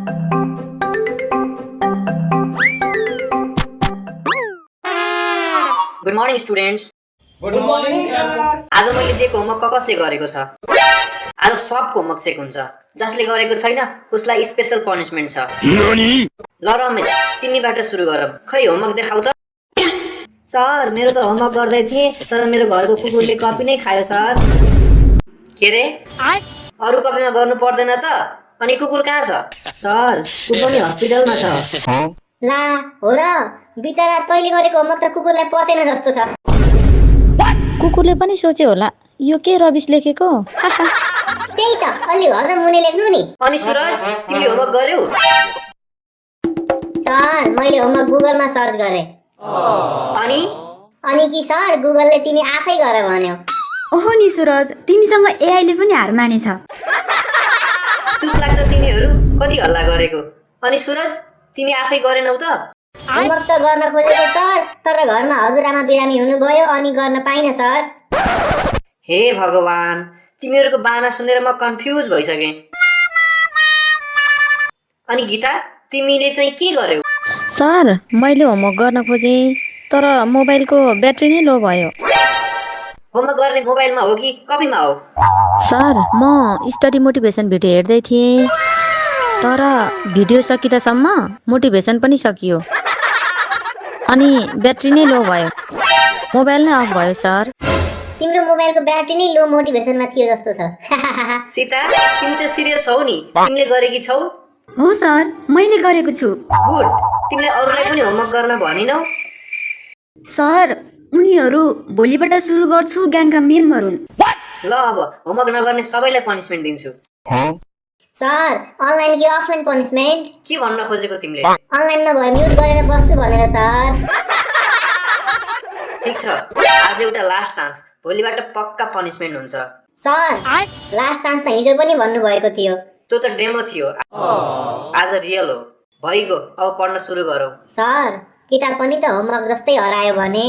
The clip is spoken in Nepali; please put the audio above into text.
Good morning students. Good morning sir. आज मैले दिएको होमवर्क कसले गरेको छ? आज सबको होमवर्क चेक हुन्छ। जसले गरेको छैन उसलाई स्पेशल पनिशमेन्ट छ। ल रमेश, तिमीबाट सुरु गरौँ। खै होमवर्क देखाउ त। सर, मेरो त होमवर्क गर्दै थिएँ तर मेरो घरको कुकुरले कपी नै खायो सर। के रे? अरू कपीमा गर्नु पर्दैन त? अनि कुकुर कहाँ छ? सर, ऊ पनि हस्पिटलमा छ। ला हो र, बिचरा तैँले गरेको होमवर्क त कुकुरलाई पचेन जस्तो छ। कुकुरले पनि सोचे होला यो के रबिस लेखेको। त्यही त, अलि हजम हुने लेख्नु नि। अनि सुरज, तिमीले होमवर्क गर्यौ? सर, मैले होमवर्क गुगलमा सर्च गरेँ। अनि कि सर, गुगलले तिमी आफै गर भन्यो। ओहो नि सुरज, तिमीसँग एआईले पनि हार मानेछ। चुप लाग्छ तिमीहरू, कति हल्ला गरेको। अनि सुरज, तिमी आफै गरेनौ त? होमवर्क त गर्न खोजेको सर, तर घरमा हजुरआमा बिरामी हुनुभयो अनि गर्न पाइन सर। हे भगवान, तिमीहरूको बाना सुनेर म कन्फ्युज भइसकेँ। अनि गीता, तिमीले चाहिँ के गर्यौ? सर, मैले होमवर्क गर्न खोजेँ तर मोबाइलको ब्याट्री नै लो भयो। होमवर्क गर्ने मोबाइलमा हो कि कपीमा हो? सर, म स्टडी मोटिभेसन भिडियो हेर्दै थिएँ तर भिडियो सकिँदासम्म मोटिभेसन पनि सकियो अनि ब्याट्री नै लो भयो। मोबाइल नै अफ भयो सर। तिम्रो मोबाइलको ब्याट्री नै लो मोटिभेसनमा थियो जस्तो छ। सीता, तिमी त सिरियस हौ नि? तिमीले गरेकी छौ? हो सर, मैले गरेको छु। गुड। तिमीले अरूलाई पनि होमवर्क गर्न भनिनौ? सर, उनीहरू भोलिबाट सुरु गर्छु ग्याङका मेम्बर हुन्। ल अब होमवर्क नगर्ने सबैलाई पनिशमेन्ट दिन्छु। सर, अनलाइन कि अफलाइन पनिशमेन्ट? के भन्न खोजेको तिमीले? अनलाइनमा भए म्युट गरेर बस्छु भनेर सर। ठिक छ, आज एउटा लास्ट चान्स, भोलिबाट पक्का पनिशमेन्ट हुन्छ। सर, लास्ट चान्स त हिजो पनि भन्नुभएको थियो। त्यो त डेमो थियो, आज रियल हो। भइगयो, अब पढ्न सुरु गरौँ। सर, किताब पनि त होमवर्क जस्तै हरायो भने?